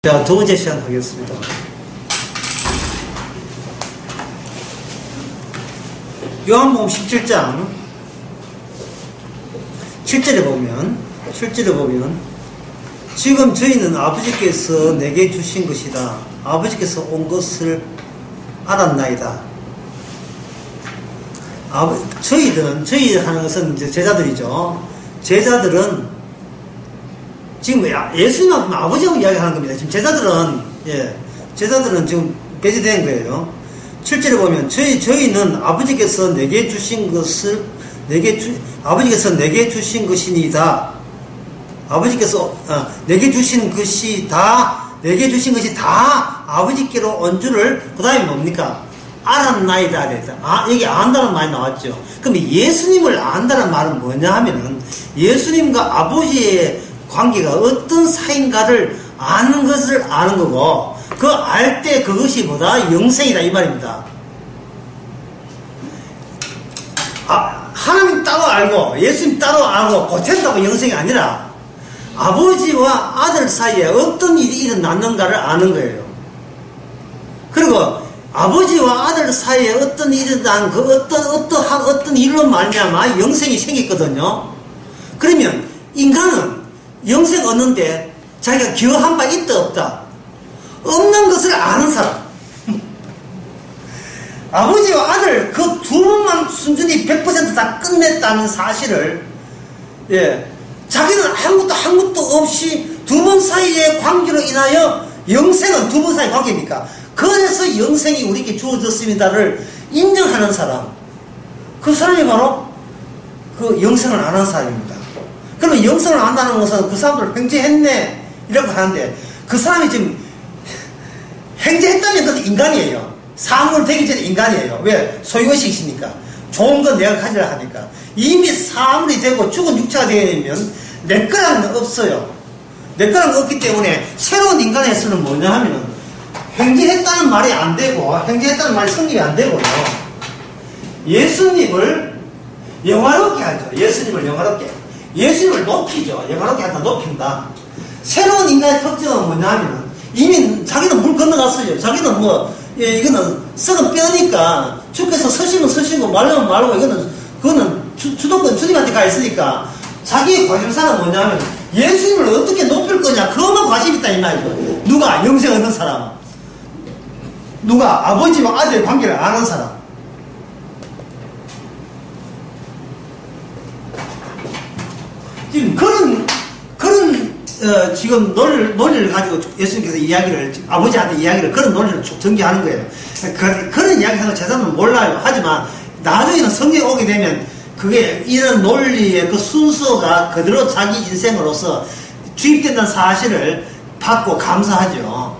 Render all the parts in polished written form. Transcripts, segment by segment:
자, 두 번째 시간 하겠습니다. 요한복음 17장 7절에 보면 지금 저희는 아버지께서 내게 주신 것이다. 아버지께서 온 것을 알았나이다. 저희 하는 것은 이제 제자들이죠. 제자들은 지금 예수님하고 아버지하고 이야기하는 겁니다. 지금 제자들은 지금 배제된 거예요. 7절에 보면 저희는 아버지께서 내게 주신 것을 아버지께서 내게 주신 것이니다. 아버지께서 내게 주신 것이 다 아버지께로 온 줄을 그다음에 뭡니까? 알았나이다. 여기 안다는 말이 나왔죠. 그럼 예수님을 안다는 말은 뭐냐 하면은 예수님과 아버지의 관계가 어떤 사이인가를 아는 것을 아는 거고, 그 알 때 그것이 뭐다? 영생이다 이 말입니다. 하나님 따로 알고 예수님 따로 알고 고친다고 영생이 아니라 아버지와 아들 사이에 어떤 일이 일어났는가를 아는 거예요. 그리고 아버지와 아들 사이에 어떤 일이 일어난 그 어떤 일로 말미암아 영생이 생겼거든요. 그러면 인간은 영생 얻는데 자기가 기여한 바 있다 없다? 없는 것을 아는 사람. 아버지와 아들 그 두 번만 순전히 100% 다 끝냈다는 사실을 자기는 아무것도 없이 두 번 사이의 관계로 인하여 영생은 두 번 사이의 관계입니까? 그래서 영생이 우리에게 주어졌습니다를 인정하는 사람, 그 사람이 바로 그 영생을 아는 사람입니다. 그러면 영생을 안다는 것은 그 사람들 횡재했네 이라고 하는데, 그 사람이 지금 횡재했다면 그것도 인간이에요. 사물 되기 전에 인간이에요. 왜? 소유의식이니까. 좋은 건 내가 가지라 하니까. 이미 사물이 되고 죽은 육체가 되면 내 거랑은 없어요. 내 거랑은 없기 때문에 새로운 인간의 수는 뭐냐 하면은 횡재했다는 말이 안 되고, 횡재했다는 말이 성립이 안 되고요. 예수님을 영화롭게 하죠. 예수님을 높이죠. 영화롭게 하다 높인다. 새로운 인간의 특징은 뭐냐 하면은 이미 자기는 물 건너갔어요. 자기는 이거는 썩은 뼈니까 주께서 서시면 서시고 말려면 말고 그거는 주도권 주님한테 가 있으니까 자기의 관심사는 뭐냐 하면 예수님을 어떻게 높일 거냐, 그것만 관심이 있다 이 말이죠. 누가? 영생 얻는 사람. 누가? 아버지와 아들의 관계를 아는 사람. 지금 지금 논리를 가지고 예수님께서 아버지한테 이야기를, 그런 논리를 쭉 전개하는 거예요. 그런 이야기하는 제자는 몰라요. 하지만 나중에는 성경에 오게 되면 그게 이런 논리의 그 순서가 그대로 자기 인생으로서 주입된다는 사실을 받고 감사하죠.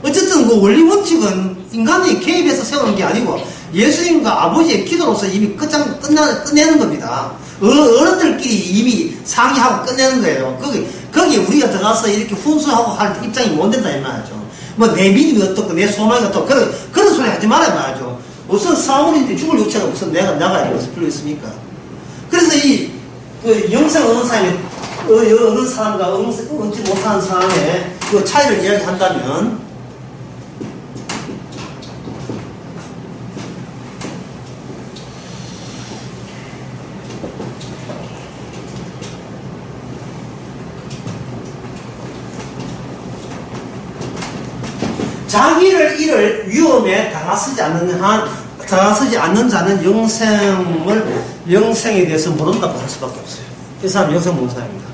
어쨌든 그 원리 원칙은 인간이 개입해서 세우는 게 아니고 예수님과 아버지의 기도로서 이미 끝내는 겁니다. 어른들끼리 이미 상의하고 끝내는 거예요. 거기에 우리가 들어가서 이렇게 훈수하고 할 입장이 못 된다 이 말이죠. 내 믿음이 어떻고 내 소망이 어떻고 그런 소리 하지 말아야 말이죠. 무슨 사물인데 죽을 육체가 무슨 내가 나가야 무슨 필요 있습니까? 그래서 영생 얻는 사람이 얻는 사람과 얻지 못하는 사람의 그 차이를 이야기한다면, 자기를 잃을 위험에 다가서지 않는 자는 영생에 대해서 모른다고 할 수밖에 없어요. 이 사람은 영생 모르는 사람입니다.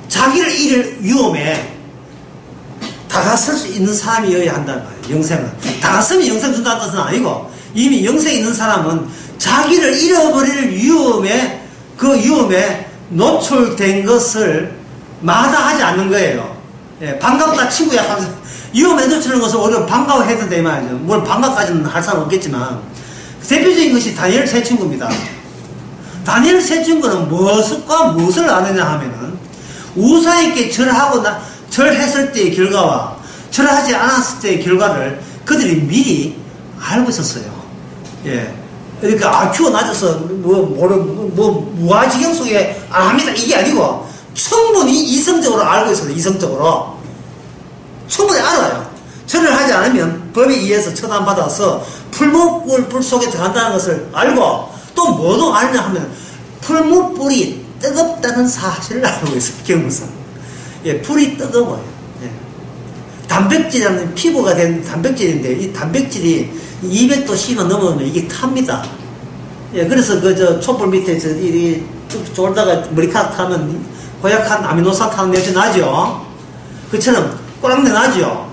자기를 잃을 위험에 다가설 수 있는 사람이어야 한다는 거예요. 영생은. 다가서면 영생 준다는 뜻은 아니고, 이미 영생에 있는 사람은 자기를 잃어버릴 그 위험에 노출된 것을 마다하지 않는 거예요. 반갑다 친구야 하면서 위험에 노출하는 것을 오히려 반가워해야 된다 이 말이죠. 뭘 반갑까지는 할 사람 없겠지만, 대표적인 것이 다니엘 세 친구입니다. 다니엘 세 친구는 무엇을 아느냐 하면은 우사에게 절했을 때의 결과와 절하지 않았을 때의 결과를 그들이 미리 알고 있었어요. 그러니까 IQ가 낮아서 무아지경 속에 안 합니다 이게 아니고 충분히 이성적으로 알고 있어요. 이성적으로. 충분히 알아요. 절을 하지 않으면 법에 의해서 처단받아서 풀무불 속에 들어간다는 것을 알고 또 뭐도 아느냐 하면 풀무불이 뜨겁다는 사실을 알고 있어요. 경무상. 예, 불이 뜨거워요. 예. 단백질이라는 피부가 된 단백질인데 이 단백질이 200도씨만 넘으면 이게 탑니다. 예, 그래서 촛불 밑에 쭉 졸다가 머리카락 타면 고약한 아미노산 냄새 나죠? 그처럼 꼬랑내 나죠?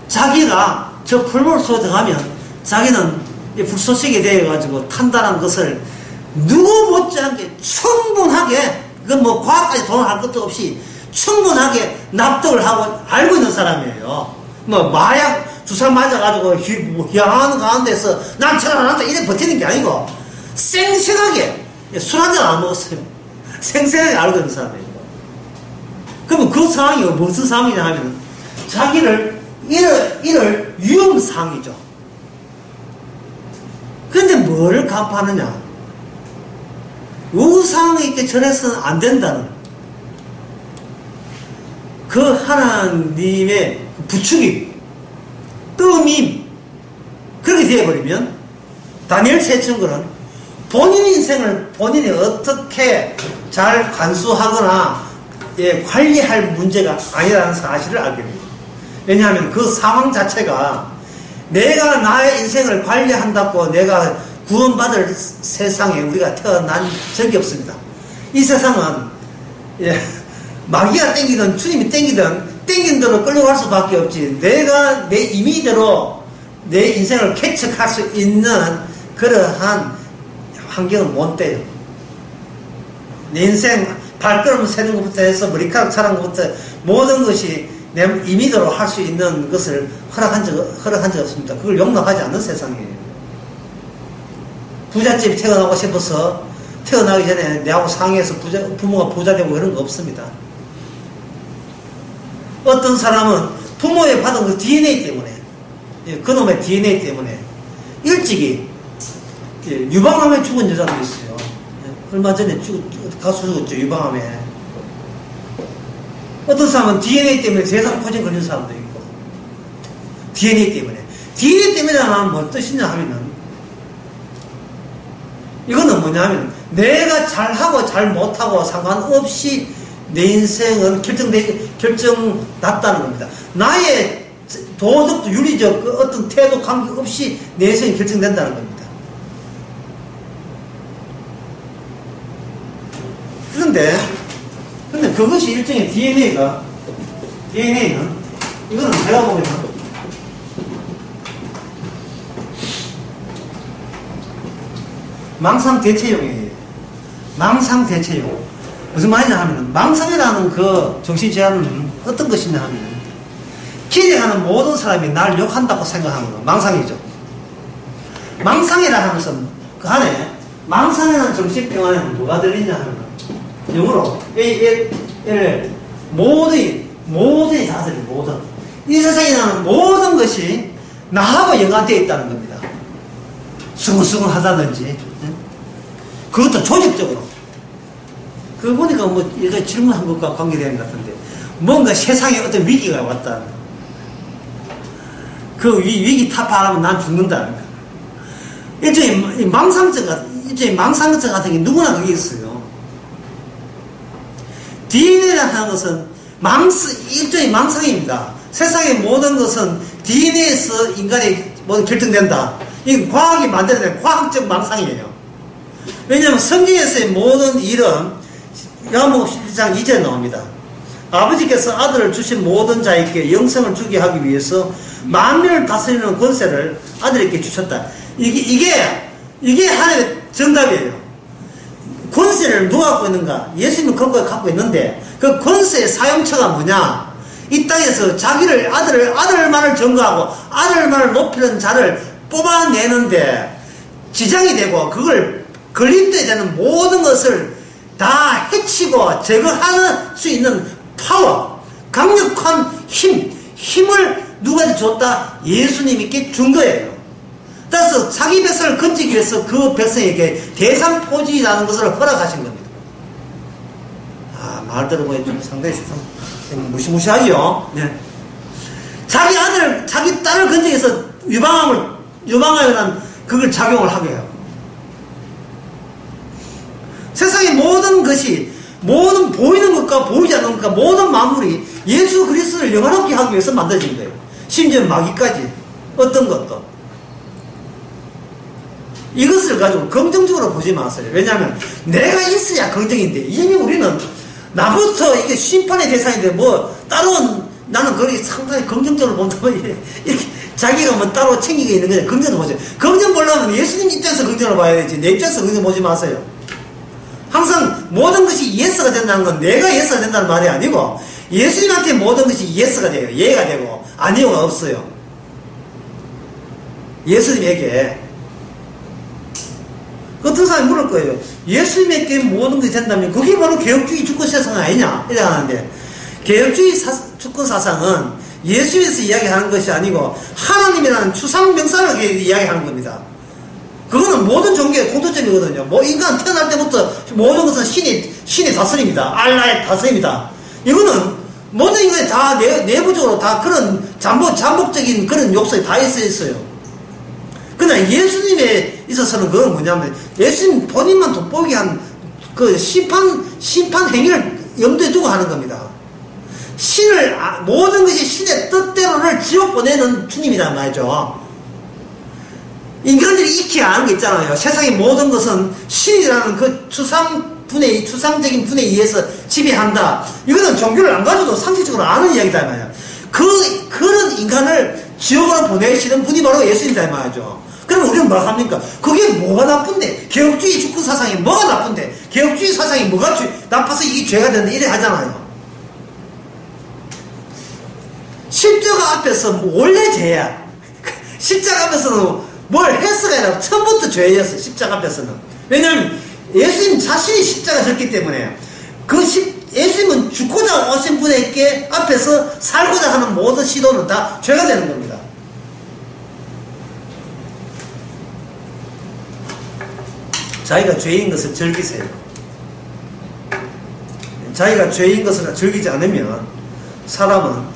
자기가 저 풀물 속에 들어가면 자기는 불쏘시개 되어가지고 탄다는 것을 누구 못지않게 충분하게, 그건 뭐 과학까지 돈할 것도 없이 충분하게 납득을 하고 알고 있는 사람이에요. 뭐 마약 주사 맞아가지고 희한한 가운데서 난 저를 안 한다 이래 버티는 게 아니고 생생하게 술 한잔 안 먹었어요. 생생하게 알고 있는 사람이에요. 그러면 그 상황이 무슨 상황이냐 하면 자기를 이럴 위험상황이죠. 그런데 뭘 간파하느냐? 우상에 있게 절해서는 안 된다는 그 하나님의 부추김, 뜸임, 그렇게 되어버리면 다니엘 세천거는 본인 인생을 본인이 어떻게 잘 관수하거나 관리할 문제가 아니라는 사실을 알게 됩니다. 왜냐하면 그 상황 자체가 내가 나의 인생을 관리한다고 내가 구원받을 세상에 우리가 태어난 적이 없습니다. 이 세상은 마귀가 땡기든 주님이 땡긴 대로 끌려갈 수밖에 없지, 내가 내 임의대로 내 인생을 개척할 수 있는 그러한 환경은 못 돼요. 내 인생 발걸음 세는 것부터 해서 머리카락 자란 것부터 모든 것이 내 임의대로 할 수 있는 것을 허락한 적 없습니다. 그걸 용납하지 않는 세상이에요. 부잣집에 태어나고 싶어서 태어나기 전에 내하고 상의해서 부모가 부자 되고 그런 거 없습니다. 어떤 사람은 부모에 받은 그 DNA 때문에, 그놈의 DNA 때문에 일찍이 유방암에 죽은 여자도 있어요. 얼마 전에 가수 죽었죠, 유방암에. 어떤 사람은 DNA 때문에 대상포진 걸린 사람도 있고, DNA 때문에 하면 뭔 뜻이냐 하면은, 이거는 뭐냐면 내가 잘하고 잘 못하고 상관없이 내 인생은 결정났다는 겁니다. 나의 도덕도 윤리적 어떤 태도 관계없이 내 인생이 결정된다는 겁니다. 그런데 그것이 일종의 DNA는 이거는 제가 보면 망상대체용이에요. 망상대체용. 무슨 말이냐 하면 망상이라는 그 정신제한은 어떤 것이냐 하면 기대하는 모든 사람이 날 욕한다고 생각하는 거 망상이죠. 망상이라 하면서 그 안에 망상이라는 정신병원에는 뭐가 들리냐 하면 영어로 ALL 모든이 다들이 모든 이 세상에 나는 모든 것이 나하고 연관되어 있다는 겁니다. 수근수근 하다든지 그것도 조직적으로. 그거 보니까 뭐, 얘가 질문한 것과 관계되는 것 같은데, 뭔가 세상에 어떤 위기가 왔다. 그 위기 타파하면 난 죽는다. 일종의 망상증 같은 게 누구나 그게 있어요. DNA라는 것은 일종의 망상입니다. 세상의 모든 것은 DNA에서 인간의 모든 결정된다. 이건 과학이 만들어낸 과학적 망상이에요. 왜냐하면 성경에서의 모든 일은 야고보서 11장 2절에 나옵니다. 아버지께서 아들을 주신 모든 자에게 영생을 주게 하기 위해서 만민을 다스리는 권세를 아들에게 주셨다. 이게 하나님의 정답이에요. 권세를 누가 갖고 있는가? 예수님은 그걸 갖고 있는데 그 권세의 사용처가 뭐냐? 이 땅에서 자기를 아들만을 증거하고 아들만을 높이는 자를 뽑아내는데 지장이 되고 그걸 걸림돌이 되는 모든 것을 다 해치고 제거할 수 있는 파워, 강력한 힘을 누가 줬다? 예수님께 준 거예요. 따라서 자기 백성을 건지기 위해서 그 백성에게 대상포지라는 것을 허락하신 겁니다. 말 들어보니 좀 상당히 무시무시하죠? 네. 자기 딸을 건져서 유방암을 그걸 작용을 하게 해요. 세상의 모든 것이, 모든 보이는 것과 보이지 않는 것과 모든 만물이 예수 그리스도를 영원하게 하기 위해서 만들어진 거예요. 심지어 마귀까지, 어떤 것도. 이것을 가지고 긍정적으로 보지 마세요. 왜냐하면 내가 있어야 긍정인데, 이미 우리는 나부터 이게 심판의 대상인데, 뭐 따로 나는 그렇게 상당히 긍정적으로 본다면 이렇게 자기가 뭐 따로 챙기게 있는 거죠. 긍정을 보세요. 긍정 보려면 예수님 입장에서 긍정을 봐야 되지, 내 입장에서 긍정 보지 마세요. 항상 모든 것이 예스가 된다는 건 내가 예스가 된다는 말이 아니고, 예수님한테 모든 것이 예스가 돼요. 예가 되고 아니오가 없어요. 예수님에게 어떤 사람이 물을 거예요. 예수님에게 모든 것이 된다면 그게 바로 개혁주의 주권사상 아니냐? 이래 하는데, 개혁주의 주권사상은 예수에서 이야기하는 것이 아니고 하나님이라는 추상 명사를 이야기하는 겁니다. 그거는 모든 종교의 공통점이거든요. 뭐 인간 태어날 때부터 모든 것은 신이 다스립니다. 알라의 다스립니다. 이거는 모든 인간이 다 내부적으로 다 그런 잠복적인 그런 욕설이 다 있어요. 그러나 예수님에 있어서는 그건 뭐냐면, 예수님 본인만 돋보이게 한 그 심판 행위를 염두에 두고 하는 겁니다. 모든 것이 신의 뜻대로를 지옥 보내는 주님이란 말이죠. 인간들이 익히 아는 게 있잖아요. 세상의 모든 것은 신이라는 그 추상적인 분에 의해서 지배한다. 이거는 종교를 안 가져도 상식적으로 아는 이야기다 말이야. 그런 인간을 지옥으로 보내시는 분이 바로 예수님이다 말이죠. 그럼 우리는 뭐 합니까? 그게 뭐가 나쁜데? 개혁주의 주권 사상이 뭐가 나쁜데? 개혁주의 사상이 뭐가 나빠서 이게 죄가 되는데 이래 하잖아요. 십자가 앞에서 원래 죄야. 십자가 앞에서는 뭘 했어가 아니라 처음부터 죄였어. 십자가 앞에서는. 왜냐하면 예수님 자신이 십자가 졌기 때문에, 예수님은 죽고자 오신 분에게 앞에서 살고자 하는 모든 시도는 다 죄가 되는 겁니다. 자기가 죄인 것을 즐기세요. 자기가 죄인 것을 즐기지 않으면 사람은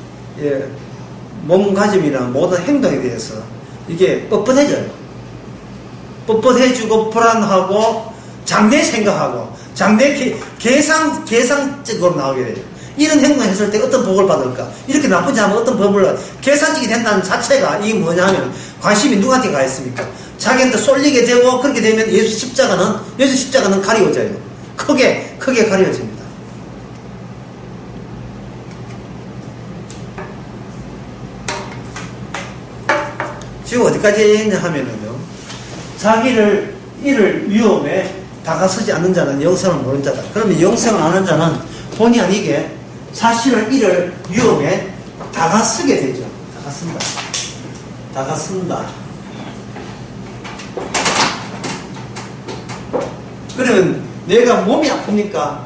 몸가짐이나 모든 행동에 대해서 이게 뻣뻣해져요. 뻣뻣해지고 불안하고 장래 생각하고 장래 계산적으로 나오게 돼요. 이런 행동을 했을 때 어떤 복을 받을까? 이렇게 나쁘지 않으면 어떤 법을 계산적이 된다는 자체가 이게 뭐냐면, 관심이 누구한테 가 있습니까? 자기한테 쏠리게 되고, 그렇게 되면 예수 십자가는 가리워져요. 크게 가리워집니다. 지금 어디까지 했냐 하면은요, 자기를 이를 위험에 다가서지 않는 자는 영생을 모르는 자다. 그러면 영생을 아는 자는 본의 아니게 사실을 이를 위험에 다가서게 되죠. 다가선다. 그러면 내가 몸이 아프니까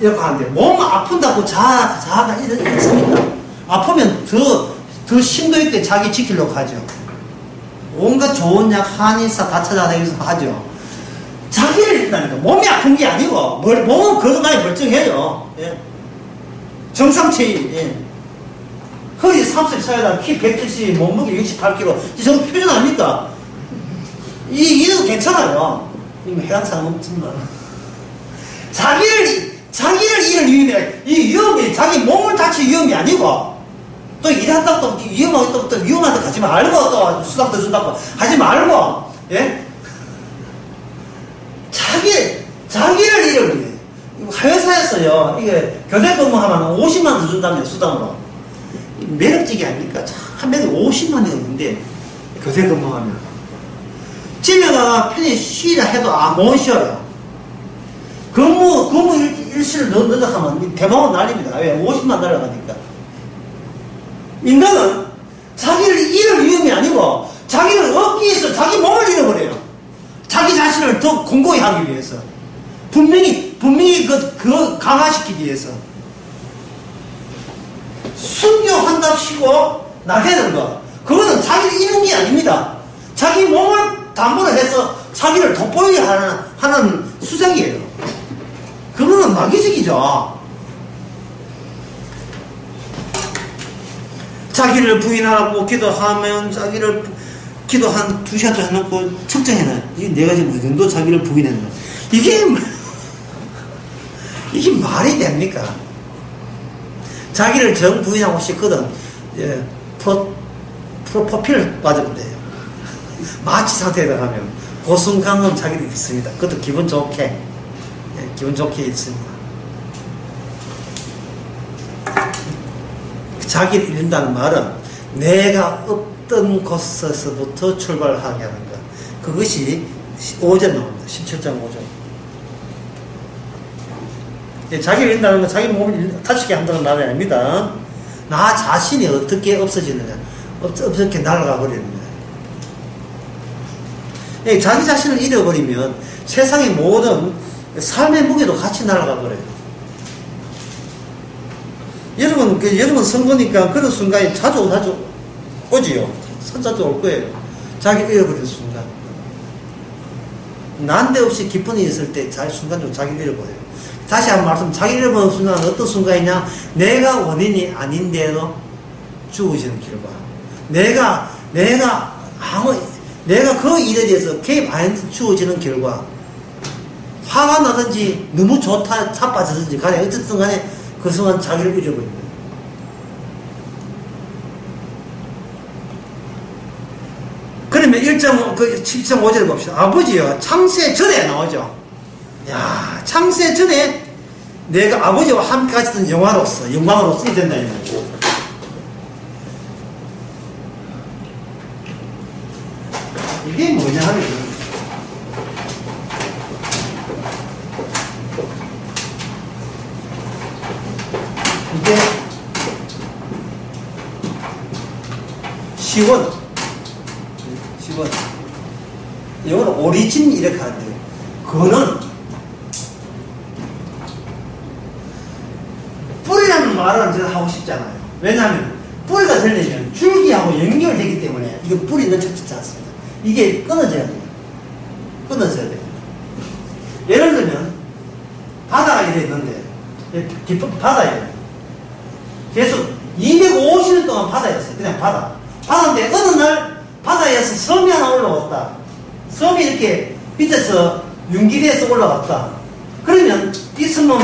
이렇게 하는데, 몸 아픈다고 자아가 이렇습니까? 아프면 더 심도 있게 자기 지키려고 하죠. 온갖 좋은 약, 한의사 다 찾아다니면서 하죠. 자기를 일단니까 몸이 아픈 게 아니고, 몸은 건강하게 멀쩡해요. 예. 정상체위, 예. 허리 30차에다 키 170, 몸무게 68kg. 저는 표준 아닙니까? 이래도 괜찮아요. 해당사항 없지만. 자기를 이럴 위험이, 이 위험이 자기 몸을 다칠 위험이 아니고, 또 일한다고 또 위험하게 또 위험한데 가지 말고, 또 수당도 준다고 하지 말고, 예? 자기를 이럴 위해. 회사에서요, 이게 교대 근무하면 50만 원 준다면, 수당으로. 매력적이 아닙니까? 한 매달 50만 원인데, 교대 근무하면. 집에 가서 편히 쉬라 해도 못 쉬어요. 근무 일시를 늦어가면 대박은 날립니다. 왜? 50만 날아가니까. 인간은 자기를 잃을 위험이 아니고 자기를 얻기 위해서 자기 몸을 잃어버려요. 자기 자신을 더 공고히 하기 위해서. 분명히 그 강화시키기 위해서. 순교한답시고 나대는 거. 그거는 자기를 잃은 게 아닙니다. 자기 몸을 담보로 해서 자기를 돋보이게 하는 수작이에요. 그거는 마귀적이죠. 자기를 부인하고 기도하면 자기를 기도 한 2시간 동안 해놓고 측정해놔. 이게 내가 지금 그 정도 자기를 부인했나. 이게 말이 됩니까? 자기를 정 부인하고 싶거든. 예, 프로포필 맞으면 돼요. 마취 상태에 들어가면 그 순간은 자기를 있습니다. 그것도 기분 좋게. 예, 기분 좋게 있습니다. 자기를 잃는다는 말은 내가 없던 곳에서부터 출발하게 하는 것. 그것이 5절 나옵니다. 17장 5절. 예, 자기를 잃는다는 건 자기 몸을 다치게 한다는 말이 아닙니다. 나 자신이 어떻게 없어지느냐. 어떻게 날아가 버리는 거야. 예, 자기 자신을 잃어버리면 세상의 모든 삶의 무게도 같이 날아가 버려요. 여러분 선거니까 그런 순간이 자주 오지요. 자주 올 거예요. 자기 잃어버리는 순간. 난데없이 기쁜 일이 있을 때 순간적으로 자기를 잃어버려요. 다시 한번 말씀, 자기 잃어버리는 순간은 어떤 순간이냐? 내가 원인이 아닌데도 죽어지는 결과. 내가 그 일에 대해서 개입 안 해도 죽어지는 결과. 화가 나든지 너무 좋다 자빠지든지 간에 어쨌든 간에 그 순간 자기를 잃어버립니다. 그러면 7장 5절 봅시다. 아버지요, 창세 전에 나오죠. 야, 창세 전에 내가 아버지와 함께 가졌던 영광으로 쓰게 된다. 이게 뭐냐 하면, 이게 시원 영어로 오리진 이렇게 하는데, 그거는 뿌리라는 말은 제가 하고 싶잖아요. 왜냐하면 뿌리가 되려면 줄기하고 연결되기 때문에 이거 뿌리는 적지 않습니다. 이게 끊어져야 돼요. 예를 들면 바다가 이래 있는데, 깊은 바다예요. 계속 250년 동안 바다였어요. 그냥 바다인데 어느 날 바다에서 섬이 하나 올라왔다. 섬이 이렇게 밑에서 융기대에서 올라왔다. 그러면 이 섬은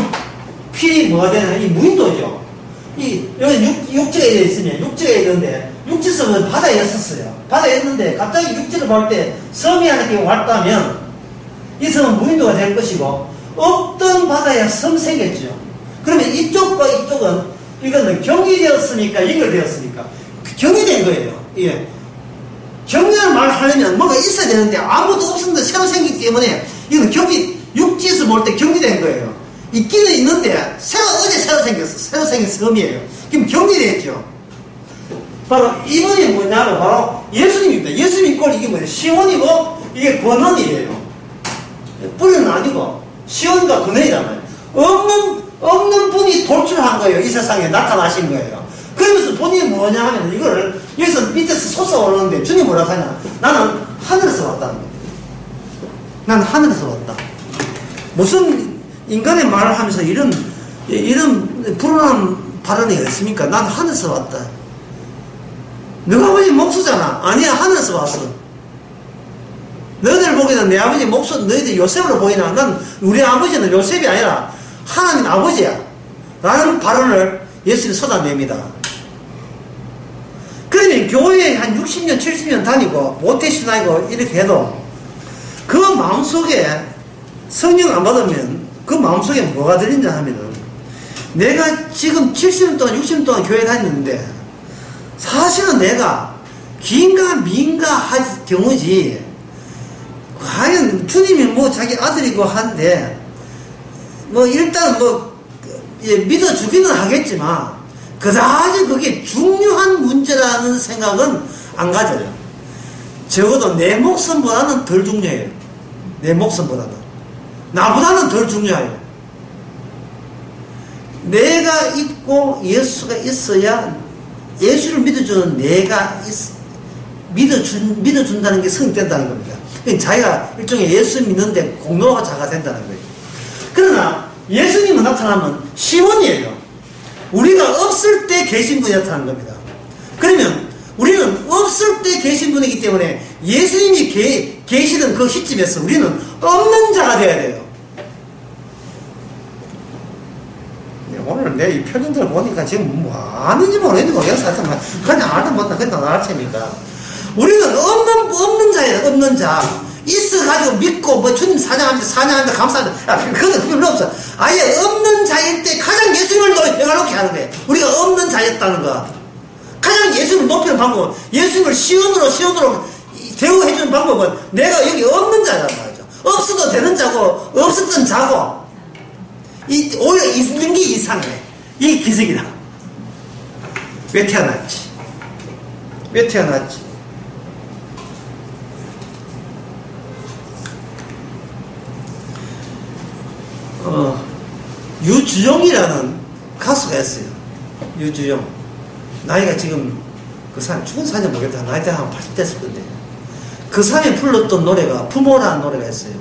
필이 뭐가 되냐? 이 무인도죠. 여기 육지가 있으면 육지가 있는데, 육지섬은 바다에 있었어요. 바다에 있는데 갑자기 육지를 볼 때 섬이 하나 이렇게 왔다면 이 섬은 무인도가 될 것이고, 없던 바다에 섬 생겼죠. 그러면 이쪽과 이쪽은 이거는 경유되었으니까 연결되었으니까 경유된 거예요. 예. 경유를 말하려면 뭐가 있어야 되는데 아무것도 없었는데 새로 생기기 때문에 이건 육지에서 볼 때 경유된 거예요. 있기는 있는데 어제 새로 생겼어. 새로 생긴 섬이에요. 그럼 경유됐죠. 바로 이분이 뭐냐면 바로 예수님입니다. 예수님 꼴 이게 뭐예요? 시온이고 이게 권원이에요. 뿌리는 아니고 시온과 권원이잖아요. 없는 분이 돌출한 거예요. 이 세상에 나타나신 거예요. 그러면서 본인이 뭐냐 하면 이거를 여기서 밑에서 솟아오르는데 주님 뭐라고 하냐? 나는 하늘에서 왔다는 거예요. 난 하늘에서 왔다. 무슨 인간의 말을 하면서 이런 불안한 발언이 있습니까? 난 하늘에서 왔다. 너가 아버지 목수잖아. 아니야, 하늘에서 왔어. 너희들 보기에는 내 아버지 목수, 너희들 요셉으로 보이나? 난 우리 아버지는 요셉이 아니라 하나님 아버지야. 라는 발언을 예수님이 쏟아냅니다. 그러면 교회에 한 60년, 70년 다니고 모태신앙이고 이렇게 해도 그 마음속에 성령 안 받으면 그 마음속에 뭐가 들리냐 하면은, 내가 지금 70년 동안 60년 동안 교회 다녔는데 사실은 내가 긴가 민가 할 경우지, 과연 주님이 뭐 자기 아들이고 한데 뭐 일단 믿어주기는 하겠지만 그다지 그게 중요한 문제라는 생각은 안 가져요. 적어도 내 목숨보다는 덜 중요해요. 내 목숨보다는. 나보다는 덜 중요해요. 내가 있고 예수가 있어야 예수를 믿어주는 내가 믿어준다는 게 성립된다는 겁니다. 그러니까 자기가 일종의 예수 믿는데 공로가 자가 된다는 거예요. 그러나 예수님은 나타나면 시원이에요. 우리가 없을 때 계신 분이 나타나는 겁니다. 시대에 계신 분이기 때문에 예수님이 계시던 그 시점에서 우리는 없는 자가 되어야 돼요. 오늘 내 이 표정들 보니까 지금 뭐 아는지 모르겠는지 모르겠어. 그냥 알든 못다 그냥 알았으니까. 우리는 없는 자예요. 없는 자. 있어가지고 믿고 뭐 주님 사냥하는데 감사한다. 그건 필요 없어. 아예 없는 자일 때 가장 예수님을 높게 하는 거예요. 우리가 없는 자였다는 거. 가장 예수님을 높이는 방법은 예수님을 시온으로 대우해주는 방법은 내가 여기 없는 자란 말이죠. 없어도 되는 자고 없었던 자고 오히려 있는 게 이상해. 이게 기적이다. 왜 태어났지? 왜 태어났지? 유주용이라는 가수가 있어요. 유주용. 나이가 지금 그 사람 죽은 사람이 모르겠다. 나이가 한 80 됐을 건데. 그 사람이 불렀던 노래가 부모라는 노래가 있어요.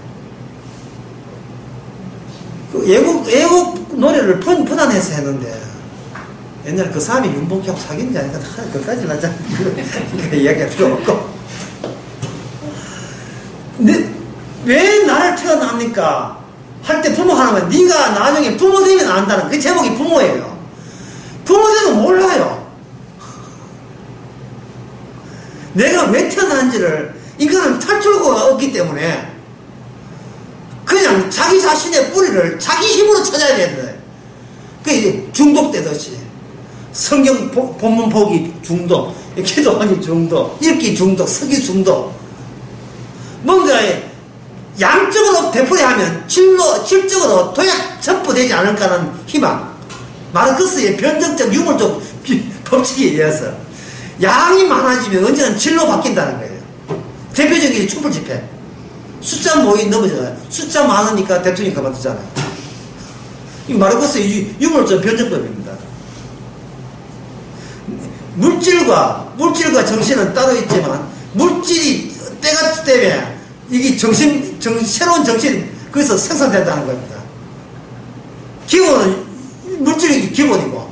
그 애국 노래를 번안해서 했는데 옛날에 그 사람이 윤복희하고 사귄 게 아니까 그까지 나잖아. 그 이야기가 필요 없고. 근데 왜 나를 태어납니까? 할 때 부모 하나만 네가 나중에 부모 되면 안다는 그 제목이 부모예요. 부모 되면 몰라요. 내가 왜 태어난지를 인간은 탈출구가 없기 때문에 그냥 자기 자신의 뿌리를 자기 힘으로 찾아야 되는데 그게 중독되듯이 성경 본문 보기 중독, 기도하기 중독, 읽기 중독, 쓰기 중독 뭔가에 양적으로 되풀이하면 질적으로 도약 전부되지 않을까라는 희망. 마르크스의 변정적 유물적 법칙에 의해서 양이 많아지면 언제나 질로 바뀐다는 거예요. 대표적인 촛불 집회. 숫자 모임 넘어져요. 숫자 많으니까 대통령이 그만두잖아요. 이 마르크스의 유물적 변정법입니다. 물질과 정신은 따로 있지만 물질이 때가 때문에 이게 새로운 정신, 거기서 생산된다는 겁니다. 기본은, 물질이 기본이고,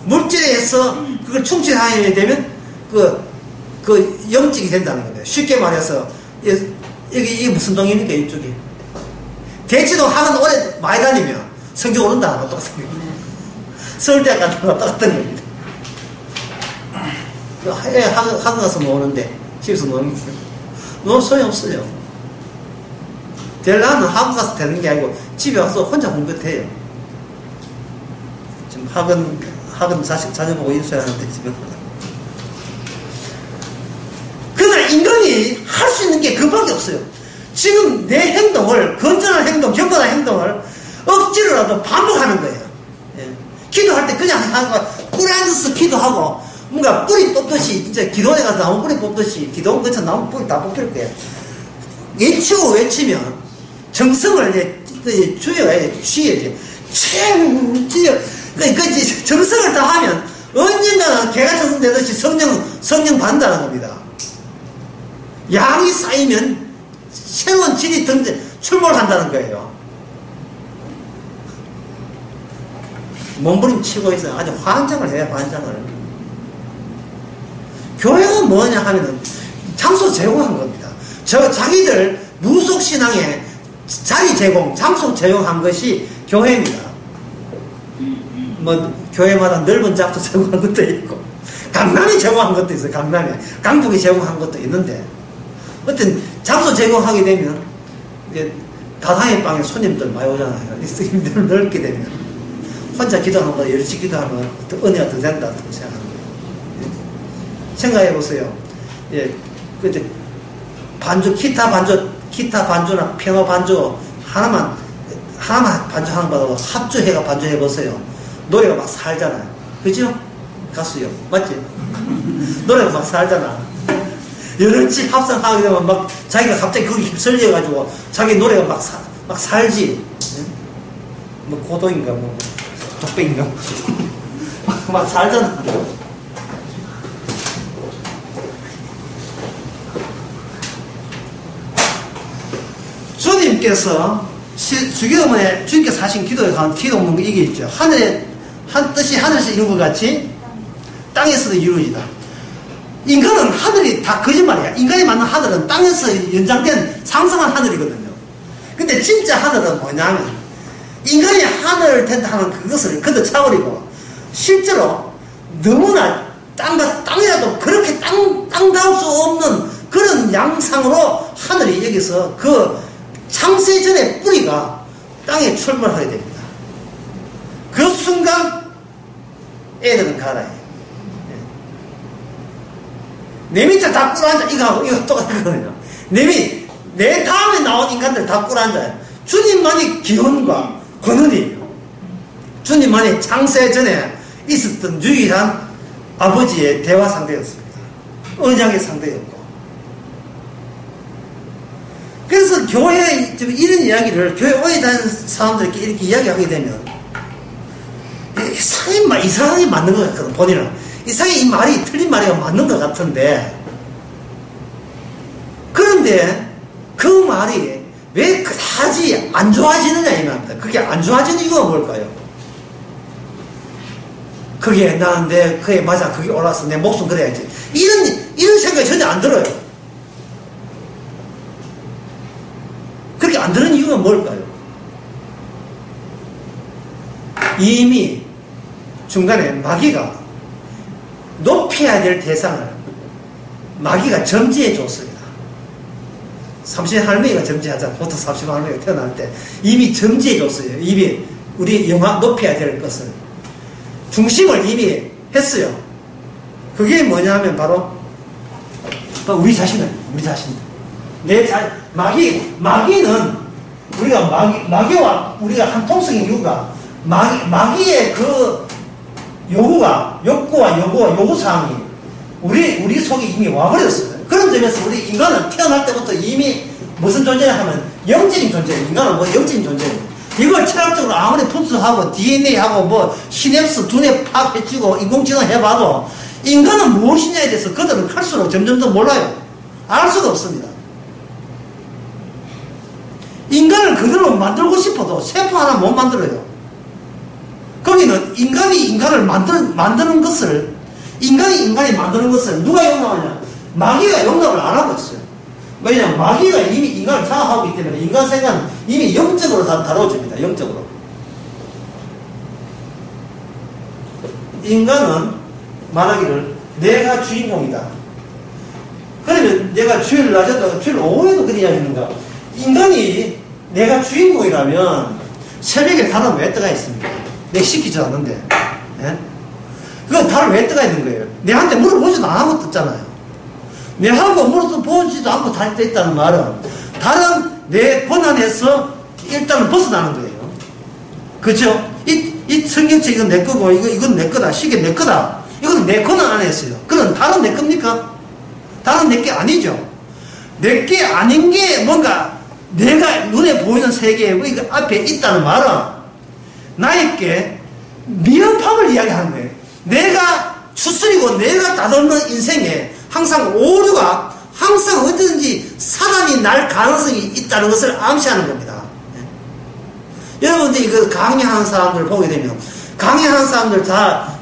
물질에서 그걸 충실하게 되면, 그 영적이 된다는 겁니다. 쉽게 말해서, 이게 무슨 동입니까, 이쪽이? 대치동 학원 오래 많이 다니면 성적 오른다는 거 똑같은 겁니다. 서울대학 같은 거 똑같은 겁니다. 학원 가서 노는데, 집에서 노는 게, 너무 소용없어요. 되려면 학원 가서 되는 게 아니고 집에 와서 혼자 공부해요. 지금 학원 자녀 보고 인수해야 하는데 지금. 그러나 인간이 할 수 있는 게 그밖에 없어요. 지금 내 행동을, 건전한 행동, 경건한 행동을 억지로라도 반복하는 거예요. 예. 기도할 때 그냥 하는 거, 꿀에 앉아서 기도하고, 뭔가 뿌리 뽑듯이, 진짜 기도원에 가서 나무 뿌리 뽑듯이, 기도원 근처 나무 뿌리 다 뽑힐 거예요. 외치면, 정성을 이제 주여야 쉬어야지. 그 정성을 다 하면 언젠가는 개가 정성되듯이 성령 받는다는 겁니다. 양이 쌓이면 새로운 질이 출몰한다는 거예요. 몸부림치고 있어요. 아주 환장을 해요, 환장을. 교회가 뭐냐 하면은 장소 제공한 겁니다. 자기들 무속신앙에 자리 제공, 장소 제공한 것이 교회입니다. 뭐 교회마다 넓은 작도 제공한 것도 있고 강남이 제공한 것도 있어요. 강북이 제공한 것도 있는데 어떤 장소 제공하게 되면 이제 다당의 방에 손님들 많이 오잖아요. 손님들 넓게 되면 혼자 기도하는 것보다 열심히 기도하면 은혜가 더 된다고 생각합니다. 생각해 보세요. 예, 그때 기타 반주나 피아노 반주 하나만 반주하는 거하고 합주해가 반주해 보세요. 노래가 막 살잖아요. 그죠? 가수요. 맞지? 노래가 막 살잖아. 여러 집 합성하게 되면 막 자기가 갑자기 거기 휩쓸려가지고 자기 노래가 막 살지. 뭐 고도인가 뭐 독백인가 막 살잖아. 주님께서 주님께서 하신 기도에 관한 기도 없는 거 이게 있죠. 뜻이 하늘에서 이룬 것 같이 땅에서도 이루어지다. 인간은 하늘이 다 거짓말이야. 인간이 만든 하늘은 땅에서 연장된 상승한 하늘이거든요. 근데 진짜 하늘은 뭐냐면 인간이 하늘을 텐트하는 그것을 걷어차버리고 실제로 너무나 땅이라도 그렇게 땅다울 수 없는 그런 양상으로 하늘이 여기서 그 창세전의 뿌리가 땅에 출몰하게 됩니다. 그 순간 애들은 가라요. 내 밑에 다 꿇어앉아. 이거 똑같거든요. 내 다음에 나온 인간들 다 꿇어앉아요. 주님만이 기원과 권한이에요. 주님만이 창세 전에 있었던 유일한 아버지의 대화 상대였습니다. 언약의 상대였고. 그래서 교회에 이런 이야기를 교회 오해 다니는 사람들에게 이렇게 이야기하게 되면 이상하게 맞는 것 같거든. 본인은 이상하게 이 말이 틀린 말이가 맞는 것 같은데, 그런데 그 말이 왜 그다지 안 좋아지느냐 이 말입니다. 그게 안 좋아지는 이유가 뭘까요? 그게 그게 맞아, 그게 올라서 내 목숨 그래야지, 이런 생각이 전혀 안 들어요. 그렇게 안 드는 이유가 뭘까요? 이미 중간에 마귀가 높여야 될 대상을 마귀가 점지해 줬습니다. 삼신 할머니가 점지하자. 보통 삼신 할머니가 태어날 때 이미 점지해 줬어요. 이미 우리 영화 높여야 될 것을 중심을 이미 했어요. 그게 뭐냐면 바로 우리 자신을 마귀는 마귀와 우리가 한 통성인 이유가 마귀의 그 욕구와 요구사항이 우리 속에 이미 와버렸어요. 그런 점에서 우리 인간은 태어날 때부터 이미 무슨 존재냐 하면 영적인 존재예요. 인간은 영적인 존재예요. 이걸 철학적으로 아무리 분석하고 DNA하고 시냅스 두뇌 파악해치고 인공지능 해봐도 인간은 무엇이냐에 대해서 그들은 클수록 점점 더 몰라요. 알 수가 없습니다. 인간을 그대로 만들고 싶어도 세포 하나 못 만들어요. 거기는 인간이 인간을 만드는 것을, 인간이 만드는 것을 누가 용납하냐? 마귀가 용납을 안 하고 있어요. 왜냐하면 마귀가 이미 인간을 장악하고 있기 때문에 인간 생각은 이미 영적으로 다 다뤄집니다. 영적으로. 인간은 말하기를 내가 주인공이다. 그러면 내가 주일 낮에도 주일 오후에도 그런 이야기 했는가? 인간이 내가 주인공이라면 새벽에 달은 왜 떠가 있습니까? 내가 시키지 않는데. 예? 그건 달은 왜 떠가 있는 거예요? 내한테 물어보지도 안 하고 떴잖아요. 내하고 물어보지도 않고 달이 떠 있다는 말은 달은 내 권한에서 일단은 벗어나는 거예요. 그죠? 이 성경책 이건 내 거고 이건 내 거다. 시계 내 거다. 이건 내 권한 안에 있어요. 그럼 달은 내 겁니까? 달은 내 게 아니죠. 내 게 아닌 게 뭔가 내가 눈에 보이는 세계에 이거 앞에 있다는 말은 나에게 미흡함을 이야기하는 거예요. 내가 추스리고 내가 다듬는 인생에 항상 오류가 항상 어디든지 사단이 날 가능성이 있다는 것을 암시하는 겁니다. 네. 여러분들이 그 강의하는 사람들 보게 되면 강의하는 사람들 다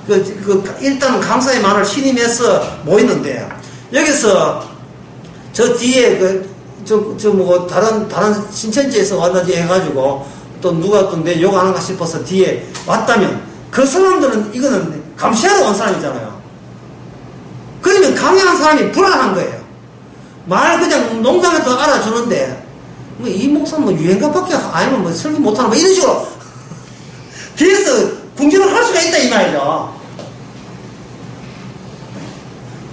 일단 강사의 말을 신임해서 모이는데 여기서 저 뒤에 다른 신천지에서 왔는지 해가지고 또 누가 또 내 욕하는가 싶어서 뒤에 왔다면 그 사람들은 이거는 감시하러 온 사람이잖아요. 그러면 강의하는 사람이 불안한 거예요. 말 그냥 농담해도 알아주는데 이 목사는 유행가밖에 아니면 설교 못하나 이런 식으로 뒤에서 궁지를 할 수가 있다 이 말이죠.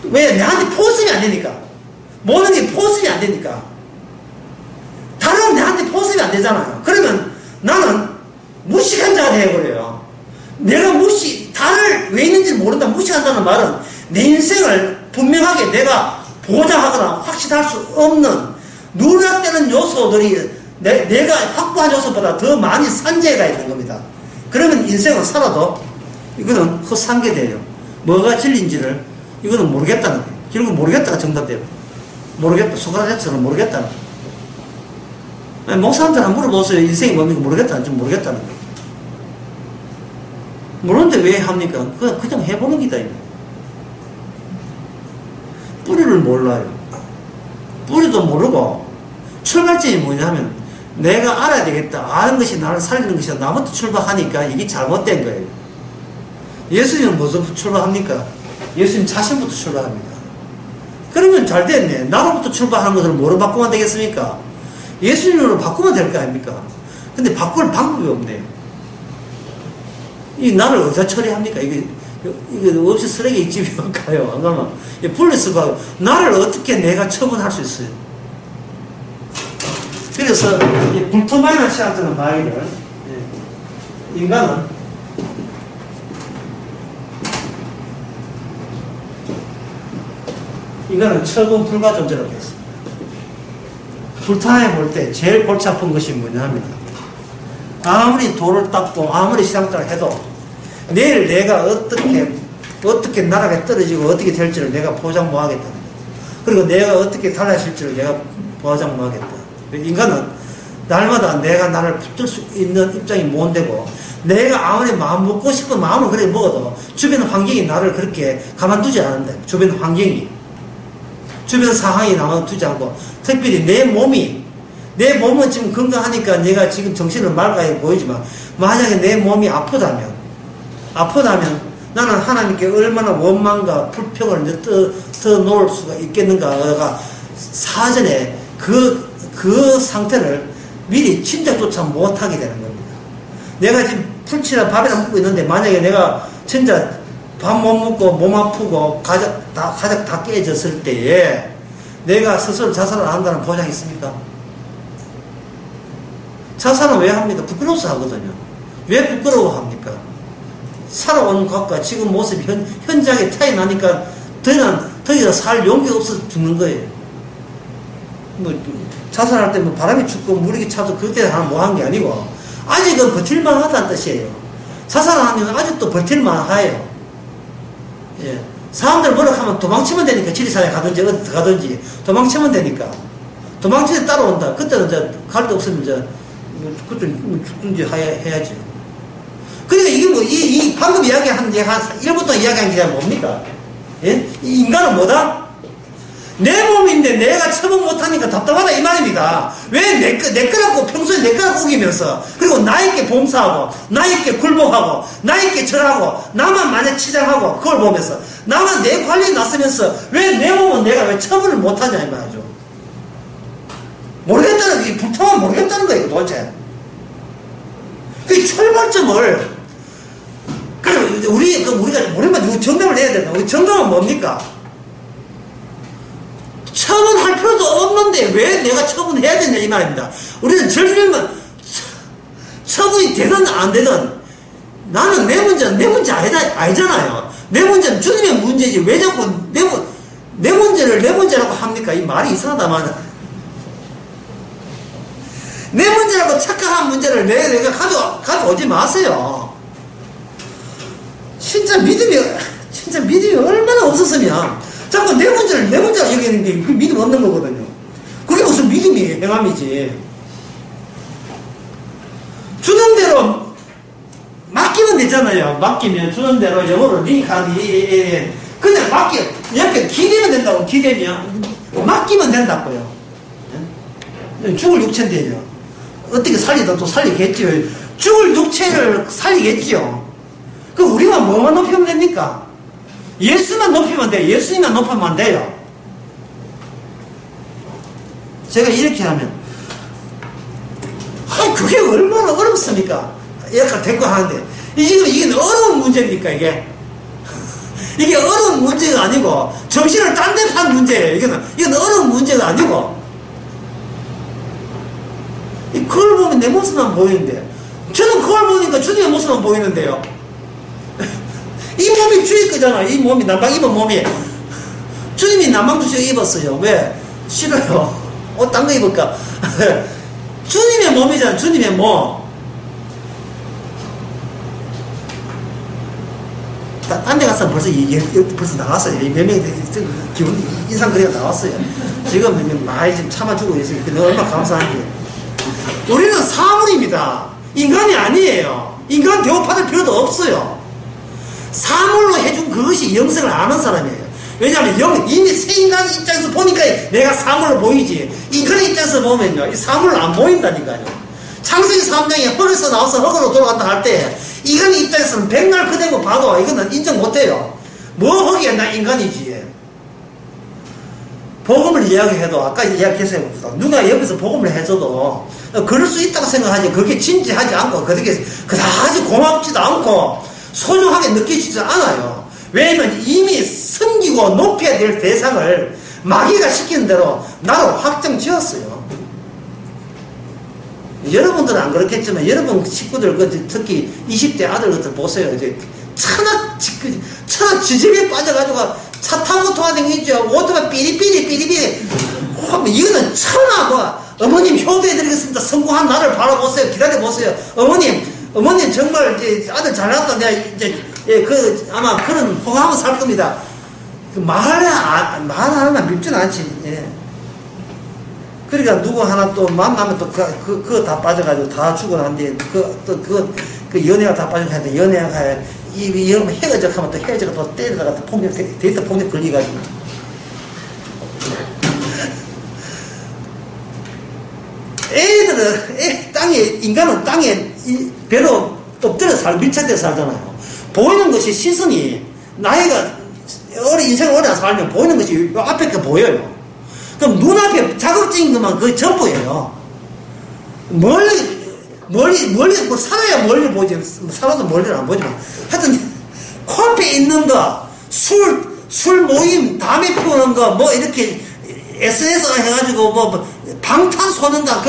왜? 내한테 포섭이 안 되니까. 모든 게 포섭이 안 되니까. 다른 내한테 포섭이 안 되잖아요. 그러면 나는 무식한 자가 되어버려요. 내가 달을 왜 있는지 모른다 무식한다는 말은 내 인생을 분명하게 내가 보장하거나 확신할 수 없는 누락되는 요소들이 내가 확보한 요소보다 더 많이 산재가 있는 겁니다. 그러면 인생을 살아도 이거는 헛산계돼요. 뭐가 진리인지를 이거는 모르겠다는 거예요. 결국 모르겠다가 정답돼요. 모르겠다. 소크라테스는 모르겠다는 거예요. 목사한테는 물어보세요. 인생이 뭡니까? 모르겠다는 좀 모르겠다는 거예요. 모르는데 왜 합니까? 그냥 해보는 기다. 뿌리를 몰라요. 뿌리도 모르고 출발점이 뭐냐면 내가 알아야 되겠다. 아는 것이 나를 살리는 것이다. 나부터 출발하니까 이게 잘못된 거예요. 예수님은 뭐부터 출발합니까? 예수님 자신부터 출발합니다. 그러면 잘 됐네. 나로부터 출발하는 것을 뭐로 바꾸면 되겠습니까? 예수님으로 바꾸면 될 거 아닙니까? 근데 바꿀 방법이 없네요. 이 나를 어디다 처리합니까? 이게 없이 쓰레기 집에 가요. 안 가면 분리수거 나를 어떻게 내가 처분할 수 있어요? 그래서 이 불토마이너 시작하는 바위를 인간은 처분 불가 존재라고 했습니다. 불타에 볼 때 제일 골치 아픈 것이 뭐냐면 아무리 돌을 닦고 아무리 신앙생활을 해도 내일 내가 어떻게 나라가 떨어지고 어떻게 될지를 내가 보장 못 하겠다. 그리고 내가 어떻게 달라질지를 내가 보장 못 하겠다. 인간은 날마다 내가 나를 붙들 수 있는 입장이 못 되고 내가 아무리 마음 먹고 싶은 마음을 그래 먹어도 주변 환경이 나를 그렇게 가만두지 않는다. 주변 환경이 주변 상황이 나만두지 않고 특별히 내 몸은 지금 건강하니까 내가 지금 정신을 맑아해 보이지만 만약에 내 몸이 아프다면 나는 하나님께 얼마나 원망과 불평을 이제 더 놓을 수가 있겠는가가 사전에 그 상태를 미리 짐작조차 못하게 되는 겁니다. 내가 지금 풀치나 밥이나 먹고 있는데 만약에 내가 진짜 밥 못 먹고 몸 아프고 가족 다 깨졌을 때에 내가 스스로 자살을 한다는 보장이 있습니까? 자살은 왜 합니까? 부끄러워서 하거든요. 왜 부끄러워합니까? 살아오는 것과 지금 모습이 현장에 차이 나니까 더 이상 살 용기가 없어서 죽는 거예요. 뭐 자살할 때 뭐 바람이 춥고 무력이 차도 그때 하나 뭐 한 게 아니고 아직은 버틸만 하다는 뜻이에요. 자살하면 아직도 버틸만 하예요. 예. 사람들 뭐라 하면 도망치면 되니까 지리산에 가든지 어디 가든지 도망치면 되니까 도망치면 따라온다. 그때는 이제 갈 데 없으면 이제 그때 죽든지 해야지. 그러니까 이게 뭐 이 방금 이야기한 1부터 이야기한 게 뭡니까? 예? 이 인간은 뭐다? 내 몸인데 내가 처분 못하니까 답답하다 이 말입니다. 왜 내 거라고 평소에 내 거라고 우기면서 그리고 나에게 봉사하고 나에게 굴복하고 나에게 절하고 나만 만약 치장하고 그걸 보면서 나만 내 관리에 나서면서 왜 내 몸은 내가 왜 처분을 못하냐 이 말이죠. 모르겠다는 게 불통은 모르겠다는 거예요 도대체. 그 출발점을 우리가 모르면 정답을 내야 된다. 우리 정답은 뭡니까? 처분할 필요도 없는데 왜 내가 처분해야 되냐 이 말입니다. 우리는 절실만 처분이 되든 안 되든 나는 내 문제 아니잖아요. 내 문제는 주님의 문제지 왜 자꾸 내 문제를 내 문제라고 합니까? 이 말이 이상하다만 내 문제라고 착각한 문제를 내가 가져오지 마세요. 진짜 믿음이 얼마나 없었으면 자꾸 내 문제를 여기는 게 그 믿음 없는 거거든요. 그게 무슨 믿음이 행함이지. 주는 대로 맡기면 되잖아요. 맡기면 주는 대로 영어로 링크하는 그냥 옆에 기대면 된다고. 기대면 맡기면 된다고요. 죽을 육체인데요. 어떻게 살리든 또 살리겠지요. 죽을 육체를 살리겠지요. 그 우리가 뭐만 높이면 됩니까? 예수만 높이면 돼요. 예수님만 높이면 돼요. 제가 이렇게 하면 그게 얼마나 어렵습니까? 약간 대꾸 하는데 이게 어려운 문제입니까 이게? 이게 어려운 문제가 아니고 정신을 딴 데 판 문제예요. 이건 어려운 문제가 아니고 그걸 보면 내 모습만 보이는데 저는 그걸 보니까 주님의 모습만 보이는데요. 이 몸이 주의 거잖아. 이 몸이 남방 입은 몸이 주님이 남방주색 입었어요. 왜? 싫어요. 옷 딴 거 입을까? 주님의 몸이잖아. 주님의 몸. 딴 데 가서 벌써 나왔어요. 몇 명이 기분 인상 그래가 나왔어요. 지금 많이 지금 참아주고 있어요. 얼마나 감사한지. 우리는 사물입니다. 인간이 아니에요. 인간 대우받을 필요도 없어요. 사물로 해준 그것이 영생을 아는 사람이에요. 왜냐하면 이미 새 인간 입장에서 보니까 내가 사물로 보이지. 인간의 입장에서 보면요, 이 사물로 안 보인다니까요. 창세기 3장에 흙에서 나와서 흙으로 돌아간다 할 때, 인간의 입장에서는 백날 그대고 봐도 이거는 인정 못해요. 뭐 흙이야, 나 인간이지. 복음을 이야기해도, 아까 이야기했어요. 누가 옆에서 복음을 해줘도, 그럴 수 있다고 생각하지, 그렇게 진지하지 않고, 그렇게 그다지 고맙지도 않고, 소중하게 느끼지도 않아요. 왜냐면 이미 섬기고 높여야 될 대상을 마귀가 시키는 대로 나로 확정 지었어요. 여러분들은 안 그렇겠지만, 여러분 식구들, 특히 20대 아들 같은 보세요. 이제 천하 지집에 빠져가지고, 차 타고 돌아다니죠. 오토바이 삐리삐리. 이거는 천하 어머님 효도해드리겠습니다. 성공한 나를 바라보세요. 기다려보세요. 어머님 정말 이제 아들 잘 낳았다. 내가 이제 아마 그런 호감을 살 겁니다. 말하면 밉지는 않지. 예. 그러니까 누구 하나 또 만나면 또 그거 다 빠져가지고 다 죽어난데 그 연애가 다 빠져가는데 연애가 여러분 헤어져가면 또 헤어져가 또 때리다가 또 데이트 폭력 걸리가지고. 인간은 땅에 배로 엎드려 밀착돼서 살잖아요. 보이는 것이 시선이, 나이가, 인생을 오래 살면 보이는 것이 요 앞에 게 보여요. 그럼 눈앞에 자극적인 것만 그게 전부예요. 멀리, 뭐 살아야 멀리 보지, 살아도 멀리는 안 보지만. 하여튼, 코앞에 있는 거, 술 모임, 담배 피우는 거, 뭐 이렇게 SNS 해가지고 방탄 쏘는다,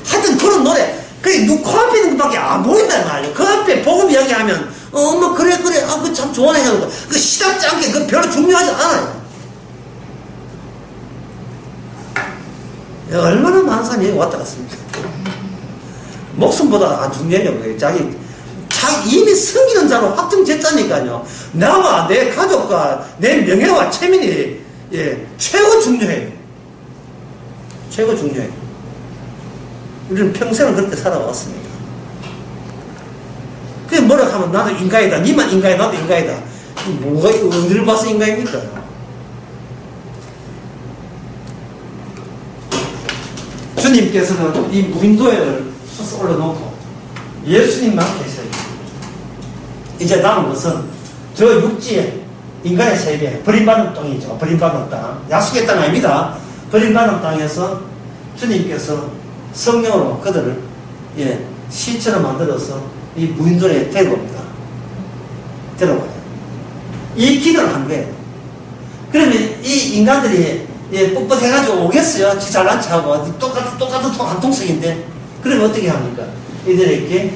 하여튼 그런 노래. 코앞에 있는 것밖에 안 보인단 말이에요. 그 앞에 복음 이야기하면, 엄마, 그래, 그 참 좋아해. 하고, 시답지 않게, 별로 중요하지 않아요. 얼마나 많은 사람이 여기 왔다 갔습니까? 목숨보다 안 중요하냐고 그래요. 자기 이미 섬기는 자로 확정됐다니까요. 나와 내 가족과 내 명예와 체면이, 최고 중요해요. 최고 중요해요. 우리는 평생을 그렇게 살아왔습니다. 그게 뭐라 하면 나도 인간이다. 니만 인간이다. 나도 인간이다. 뭐가 어디를 봐서 인간입니까? 주님께서는 이 무인도를 서서 올려놓고 예수님만 계셔요. 이제 남은 것은 저 육지에 인간의 세계, 버림받은 땅이죠. 버림받은 땅. 약속의 땅 아닙니다. 버림받은 땅에서 주님께서 성령으로 그들을 시처럼 만들어서 이 무인도에 데려옵니다. 데려와요. 이 기도를 한 거예요. 그러면 이 인간들이 뻣뻣해가지고 오겠어요. 지 잘난 척하고 똑같은 한 통성인데. 그러면 어떻게 합니까? 이들에게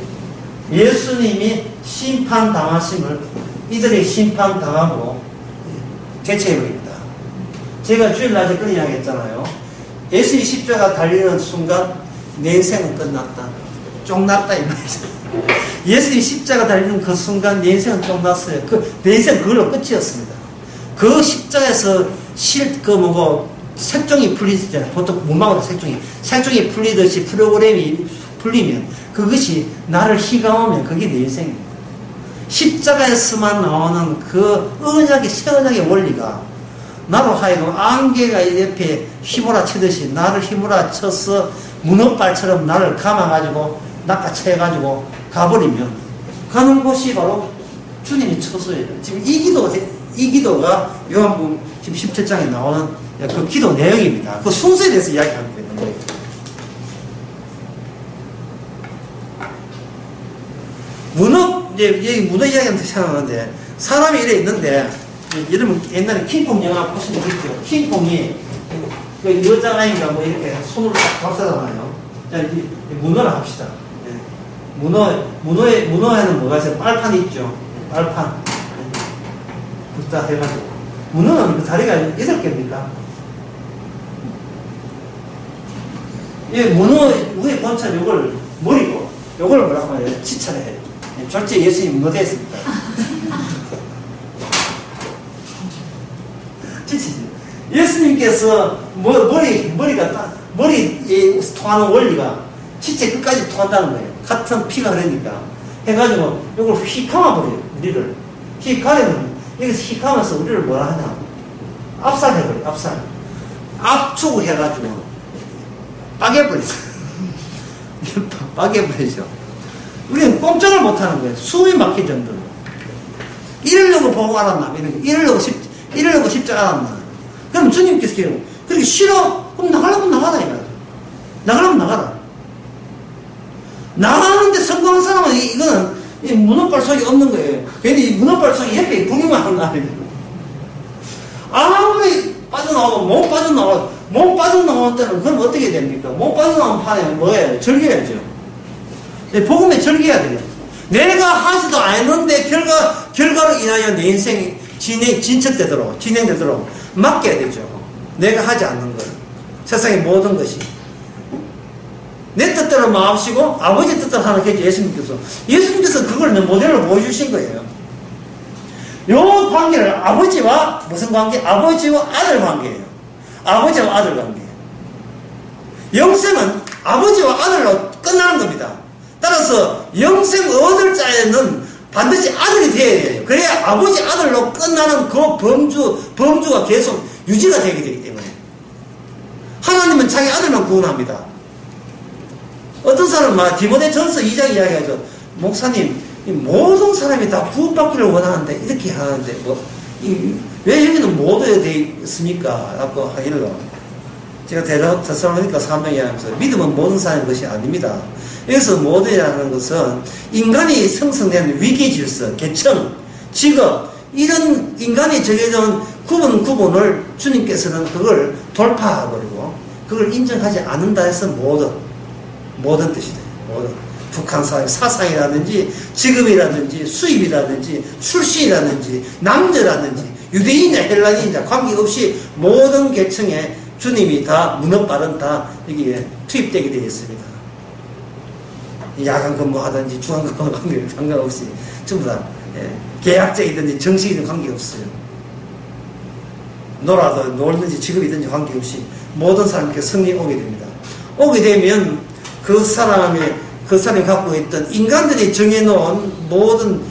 예수님이 심판당하심을 이들의 심판당함으로 대체해버립니다. 제가 주일날에 그런 이야기 했잖아요. 예수의 십자가 달리는 순간 내 인생은 끝났다. 쫑났다 이 말이죠. 예수의 십자가 달리는 그 순간 내 인생은 쫑났어요. 내 인생은 그걸로 끝이었습니다. 그 십자가에서 색종이 풀리잖아요. 보통 문방으로 색종이 풀리듯이 프로그램이 풀리면 그것이 나를 휘감으면 그게 내 인생입니다. 십자가에서만 나오는 그 새 언약의 원리가 나로 하여금 안개가 옆에 휘몰아치듯이 나를 휘몰아쳐서 문어발처럼 나를 감아가지고 낚아채가지고 가버리면 가는 곳이 바로 주님이 처소예요. 지금 이 기도가 요한복음 지금 17장에 나오는 그 기도 내용입니다. 그 순서에 대해서 이야기하고 있는 거예요. 문어 이야기하면서 생각하는데, 사람이 이래 있는데, 여러분 옛날에 킹콩 영화 보신 적 있죠? 킹콩이 그 여자아이가 뭐 이렇게 손으로 딱 잡사잖아요. 자, 문어를 합시다. 문어에는 뭐가 있어요? 빨판 있죠? 빨판. 붙다 해가지고. 문어는 그 다리가 8개입니까? 이 문어 위에 본체 요걸 머리고, 요걸 뭐라고 해요? 지차를 해요. 절제 예수님 문어 됐습니다. 지치지. 예수님께서 머리에 통하는 원리가 지체 끝까지 통한다는 거예요. 같은 피가 흐르니까. 해가지고 요걸 휙 감아버려요. 우리를. 휙 가려면 여기서 휙 하면서 우리를 뭐라 하냐. 압살해버려, 압살. 압축을 해가지고, 빠개버리죠. 빠개버리죠. 우리는 꼼짝을 못하는 거예요. 숨이 막힐 정도로. 이러려고 보고 알았나? 이러려고 십자 알았나? 그럼 주님께서 그렇게 싫어? 그럼 나가려면 나가라, 이거야. 나가려면 나가라. 나가는데 성공한 사람은 이거는 문어발속이 없는 거예요. 괜히 문어발속이 옆에 구경만 하는 거 아니에요. 아무리 빠져나오고, 몸 빠져나올 때는 그럼 어떻게 됩니까? 몸 빠져나온 판에 뭐예요? 즐겨야죠. 복음에 즐겨야 돼요. 내가 하지도 않았는데 결과로 인하여 내 인생이 진행되도록 맡겨야 되죠. 내가 하지 않는 걸. 세상의 모든 것이. 내 뜻대로 마음시고 아버지 뜻대로 하는 게 예수님께서 그걸 모델로 보여주신 거예요. 요 관계를 아버지와 무슨 관계? 아버지와 아들 관계예요. 아버지와 아들 관계. 영생은 아버지와 아들로 끝나는 겁니다. 따라서 영생 얻을 자에는 반드시 아들이 되어야 돼요. 그래야 아버지 아들로 끝나는 그 범주가 계속 유지가 되게 되기 때문에. 하나님은 자기 아들만 구원합니다. 어떤 사람은 디모데전서 2장 이야기하죠. 목사님, 모든 사람이 다 구원받기를 원하는데 이렇게 하는데 왜 여기는 모두 되어 있습니까? 라고 하길래 제가 데살로니가 3장 이야기하면서 믿음은 모든 사람의 것이 아닙니다. 여기서 모두라는 것은 인간이 형성된 위기 질서, 계층, 직업 이런 인간이 정해진 구분을 주님께서는 그걸 돌파해버리고 그걸 인정하지 않는다 해서 모든 뜻이 돼요. 모든. 북한 사상이라든지 직업이라든지 수입이라든지 출신이라든지 남자라든지 유대인이냐 헬라인이냐 관계없이 모든 계층에 주님이 다 문어발은 다 여기에 투입되게 되어 있습니다. 야간 근무하든지 주간 근무하든지 상관없이 전부 다 계약직이든지 정식이든 관계없어요. 놀든지 직업이든지 관계없이 모든 사람께 승리에 오게 됩니다. 오게 되면 그 사람이 갖고 있던 인간들이 정해놓은 모든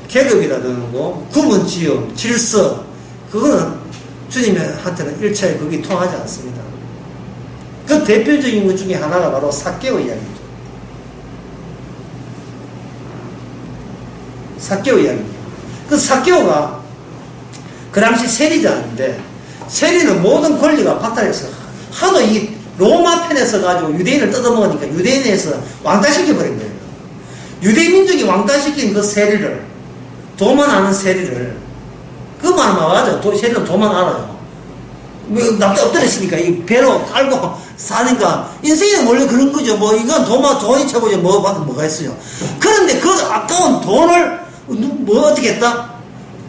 계급이라든가 구분지음, 질서 그거는 주님한테는 일체에 그게 통하지 않습니다. 그 대표적인 것 중에 하나가 바로 삭개오 이야기죠. 삭개오 이야기입니다. 그 삭개오가 그 당시 세리자인데 세리는 모든 권리가 박탈해서 하도 이 로마 편에서 가지고 유대인을 뜯어먹으니까 유대인에서 왕따시켜버린 거예요. 유대인 민족이 왕따시킨 그 세리를 도만 아는 세리를 그 말만 맞아. 세리는 도만 알아요. 남자 엎드렸으니까 이 배로 깔고 사니까 인생은 원래 그런 거죠. 이건 돈이 최고죠. 뭐가 있어요. 그런데 그 아까운 돈을 어떻게 했다?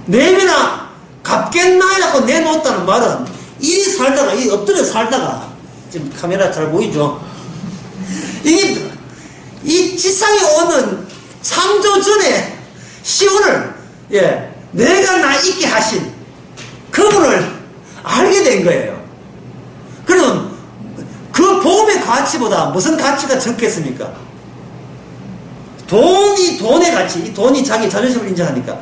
내면아 갚겠나? 라고 내놓았다는 말은 이 엎드려 살다가 지금 카메라 잘 보이죠? 이 지상에 오는 창조 전에 시온을 내가 나 있게 하신 그분을 알게 된 거예요. 그럼 그 복음의 가치보다 무슨 가치가 적겠습니까? 돈의 가치, 이 돈이 자기 자존심을 인정하니까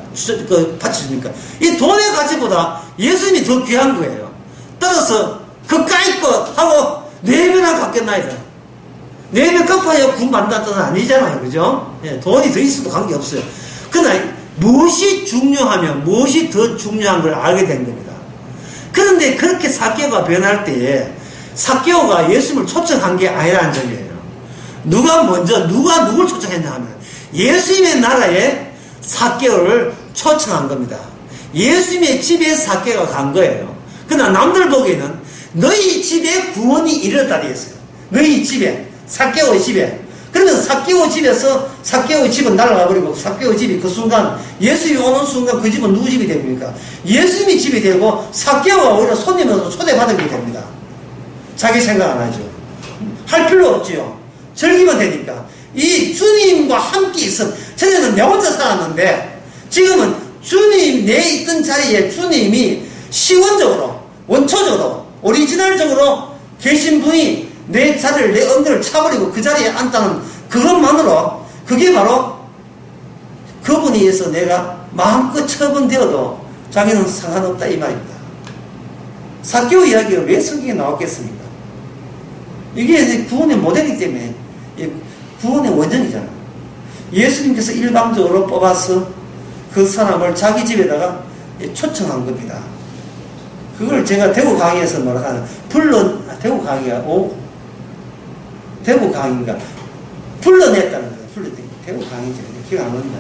바쳐주니까 이 돈의 가치보다 예수님이 더 귀한 거예요. 따라서 그까이 것 하고 내면을 갖겠나이다. 내면 급하여 구만다는 뜻은 아니잖아요. 그죠? 돈이 더 있어도 관계없어요. 그러나 무엇이 중요하면 무엇이 더 중요한 걸 알게 된 겁니다. 그런데 그렇게 삭개오가 변할 때에 삭개오가 예수님을 초청한 게 아니라는 점이에요. 누가 누굴 초청했냐 하면 예수님의 나라에 삭개오를 초청한 겁니다. 예수님의 집에 삭개오가 간 거예요. 그러나 남들 보기에는 너희 집에 구원이 이르렀다 했어요. 너희 집에, 삭개오의 집에. 그러면 삭개오 집에서 삭개오의 집은 날아가 버리고 삭개오 집이 그 순간 예수님이 오는 순간 그 집은 누구 집이 됩니까? 예수님이 집이 되고 삭개오가 오히려 손님으로 초대받게 됩니다. 자기 생각 안 하죠. 할 필요 없지요. 즐기면 되니까. 이 주님과 함께 있음. 전에는 내 혼자 살았는데 지금은 주님 내 있던 자리에 주님이 시원적으로 원초적으로 오리지널적으로 계신 분이 내 자리를 내 엉덩이를 차버리고 그 자리에 앉다는 그것만으로 그게 바로 그분에 의해서 내가 마음껏 처분되어도 자기는 상관없다 이 말입니다. 사개오 이야기가 왜 성경에 나왔겠습니까? 이게 구원의 모델이기 때문에 구원의 원전이잖아. 예수님께서 일방적으로 뽑아서 그 사람을 자기 집에다가 초청한 겁니다. 그걸 제가 대구 강의에서 뭐라 하는 대구 강의가 대구 강의인가 불러냈다는 거예요. 대구 강의인지 기억 안 납니다.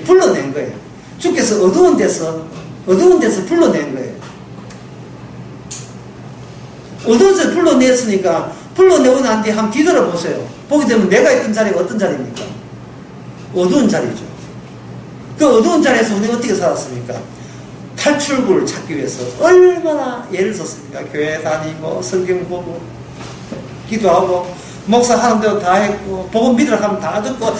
불러낸 거예요. 주께서 어두운 데서 불러낸 거예요. 어두운 데서 불러냈으니까 불러내고 난 뒤에 한번 뒤돌아보세요. 보게 되면 내가 있던 자리가 어떤 자리입니까? 어두운 자리죠. 그 어두운 자리에서 우리가 어떻게 살았습니까? 탈출구를 찾기 위해서 얼마나 애를 썼습니까? 교회 다니고 성경 보고 기도하고 목사 하는 대로 다 했고 복음 믿으라 하면 다 듣고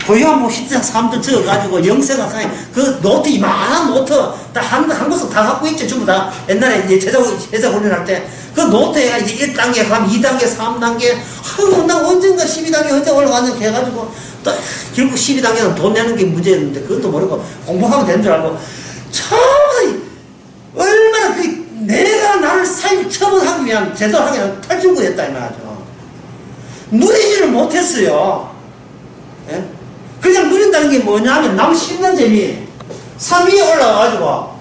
고요한 시대상 사람들 적어가지고 영생학 그 노트 이만한 노트 다 한 곳을 다 갖고 있죠. 전부 다 옛날에 이제 제자 훈련할 때 그 노트에 이제 1단계 가면 2단계 3단계 아유 나 언젠가 12단계 언제 올라가는지 해가지고 또 결국 12단계는 돈 내는 게 문제였는데 그것도 모르고 공부하면 되는 줄 알고 얼마나 내가 나를 삶을 처분하기 위한 제대로 하기 위한 탈출구였다 이 말이죠. 누리지를 못했어요. 예? 그냥 누린다는 게 뭐냐면 남 씹는 재미. 산 위에 올라가가지고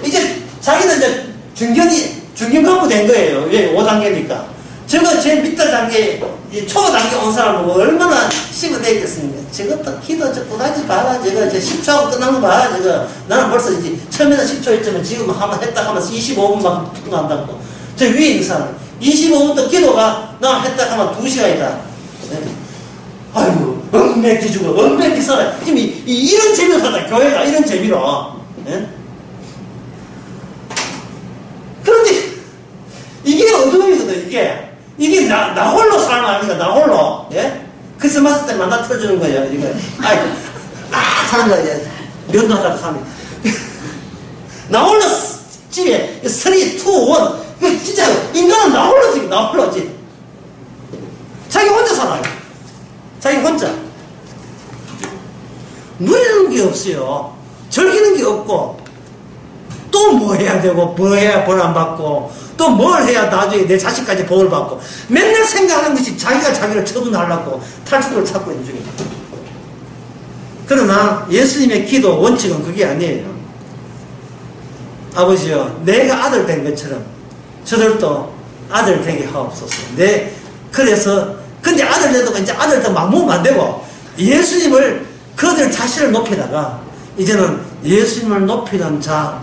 이제 자기는 이제 중견 갖고 된 거예요. 왜 5단계니까. 저거 제일 밑에 단계 초 단계 온 사람 보고 얼마나 씹어내 있겠습니까? 저것도 기도 저 꾸다지 봐라. 저거 10초하고 끝난 거 봐. 저거 나는 벌써 이제 처음에는 10초 했지만 지금 한번 했다 하면 25분만 통한다고. 저 위에 있는 사람 25분도 기도가 나 했다 하면 2시간이다. 네. 아이고 엉맥기 주고 엉맥기 살아. 지금 이런 재미로 살다 교회가 이런 재미로. 네? 그런데 이게 어둠이거든. 이게 나 홀로 사는 아닙니까? 나 홀로. 예? 크리스마스 때 만나 틀어주는 거예요. 이거. 사는 거야. 면도하다가 사는. 나 홀로 집에 3, 2, 1. 그 진짜 인간은 나 홀로지. 자기 혼자 살아요. 자기 혼자. 누리는 게 없어요. 즐기는 게 없고. 또 뭐 해야 되고, 뭐 해야 벌 안 받고, 또 뭘 해야 나중에 내 자식까지 벌을 받고, 맨날 생각하는 것이 자기가 자기를 처분하려고 탈출구를 찾고 있는 중입니다. 그러나 예수님의 기도 원칙은 그게 아니에요. 아버지요, 내가 아들 된 것처럼 저들도 아들 되게 하옵소서. 그래서, 근데 아들 돼도 이제 아들 더 막 모으면 안 되고, 예수님을, 그들 자신을 높이다가, 이제는 예수님을 높이는 자,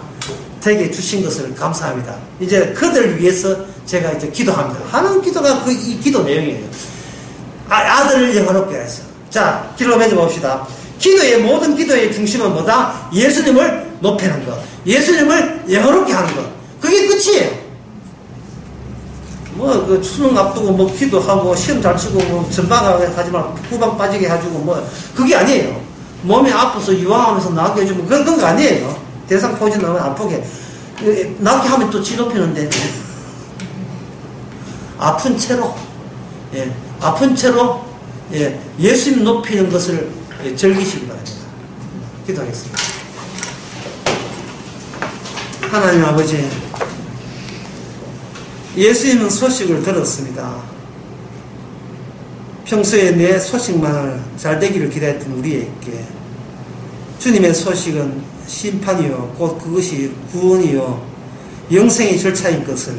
되게 주신 것을 감사합니다. 이제 그들을 위해서 제가 이제 기도합니다. 하는 기도가 이 기도 내용이에요. 아들을 영화롭게 해서. 자, 기도를 맺어 봅시다. 모든 기도의 중심은 뭐다? 예수님을 높이는 것. 예수님을 영화롭게 하는 것. 그게 끝이에요. 수능 앞두고 기도하고, 시험 잘 치고, 전방하게 하지 말고, 후방 빠지게 해주고, 그게 아니에요. 몸이 아파서 유황하면서 나게 해주면, 그건 아니에요. 대상 포진 너무 아프게. 낫게 하면 또 지높이는데. 아픈 채로, 예수님 높이는 것을 즐기시기 바랍니다. 기도하겠습니다. 하나님 아버지, 예수님은 소식을 들었습니다. 평소에 내 소식만을 잘 되기를 기다렸던 우리에게 주님의 소식은 심판이요 곧 그것이 구원이요 영생의 절차인 것을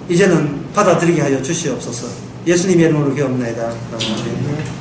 이제는 받아들이게 하여 주시옵소서. 예수님의 이름으로 기도합니다. 아멘.